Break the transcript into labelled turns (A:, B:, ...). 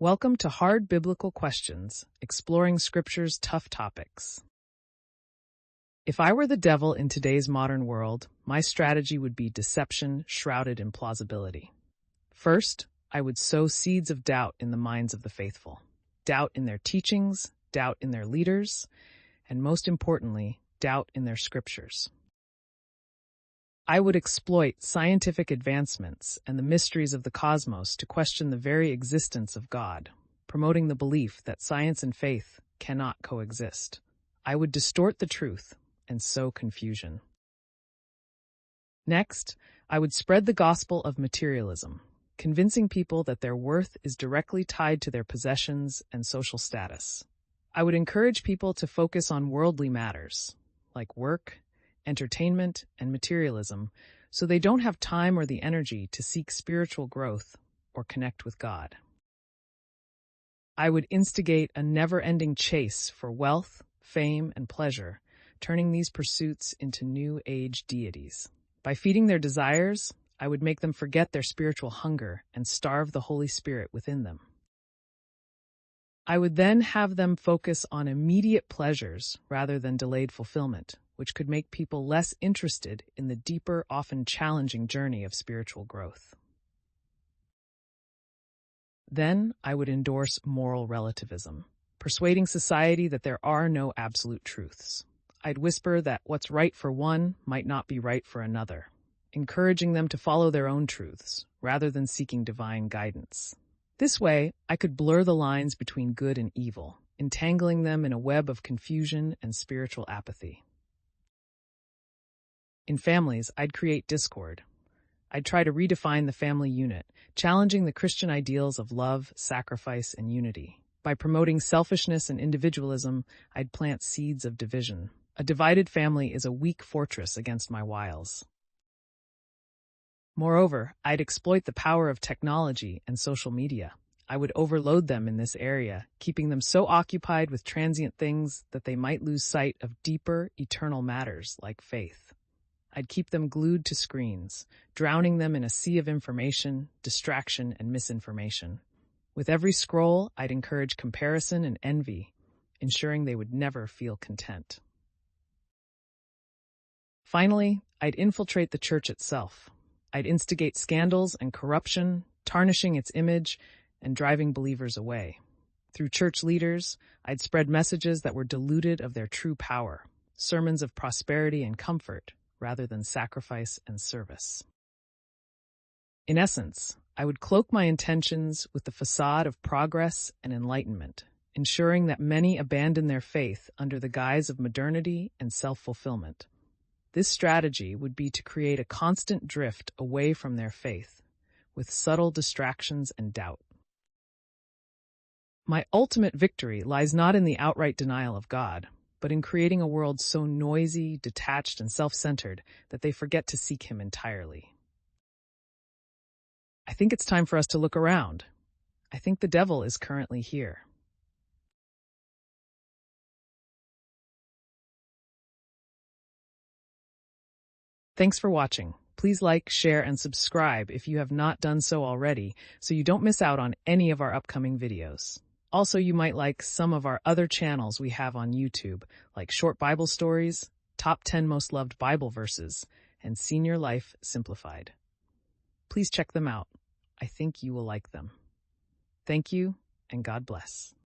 A: Welcome to Hard Biblical Questions, exploring Scripture's tough topics. If I were the devil in today's modern world, my strategy would be deception shrouded in plausibility. First, I would sow seeds of doubt in the minds of the faithful. Doubt in their teachings, doubt in their leaders, and most importantly, doubt in their scriptures. I would exploit scientific advancements and the mysteries of the cosmos to question the very existence of God, promoting the belief that science and faith cannot coexist. I would distort the truth and sow confusion. Next, I would spread the gospel of materialism, convincing people that their worth is directly tied to their possessions and social status. I would encourage people to focus on worldly matters, like work, entertainment, and materialism, so they don't have time or the energy to seek spiritual growth or connect with God. I would instigate a never-ending chase for wealth, fame, and pleasure, turning these pursuits into New Age deities. By feeding their desires, I would make them forget their spiritual hunger and starve the Holy Spirit within them. I would then have them focus on immediate pleasures rather than delayed fulfillment, which could make people less interested in the deeper, often challenging journey of spiritual growth. Then I would endorse moral relativism, persuading society that there are no absolute truths. I'd whisper that what's right for one might not be right for another, encouraging them to follow their own truths rather than seeking divine guidance. This way, I could blur the lines between good and evil, entangling them in a web of confusion and spiritual apathy. In families, I'd create discord. I'd try to redefine the family unit, challenging the Christian ideals of love, sacrifice, and unity. By promoting selfishness and individualism, I'd plant seeds of division. A divided family is a weak fortress against my wiles. Moreover, I'd exploit the power of technology and social media. I would overload them in this area, keeping them so occupied with transient things that they might lose sight of deeper, eternal matters like faith. I'd keep them glued to screens, drowning them in a sea of information, distraction, and misinformation. With every scroll, I'd encourage comparison and envy, ensuring they would never feel content. Finally, I'd infiltrate the church itself. I'd instigate scandals and corruption, tarnishing its image and driving believers away. Through church leaders, I'd spread messages that were diluted of their true power, sermons of prosperity and comfort, rather than sacrifice and service. In essence, I would cloak my intentions with the facade of progress and enlightenment, ensuring that many abandon their faith under the guise of modernity and self-fulfillment. This strategy would be to create a constant drift away from their faith, with subtle distractions and doubt. My ultimate victory lies not in the outright denial of God, but in creating a world so noisy, detached, and self-centered that they forget to seek Him entirely. I think it's time for us to look around. I think the devil is currently here. Thanks for watching. Please like, share, and subscribe if you have not done so already, so you don't miss out on any of our upcoming videos. Also, you might like some of our other channels we have on YouTube, like Short Bible Stories, Top 10 Most Loved Bible Verses, and Senior Life Simplified. Please check them out. I think you will like them. Thank you, and God bless.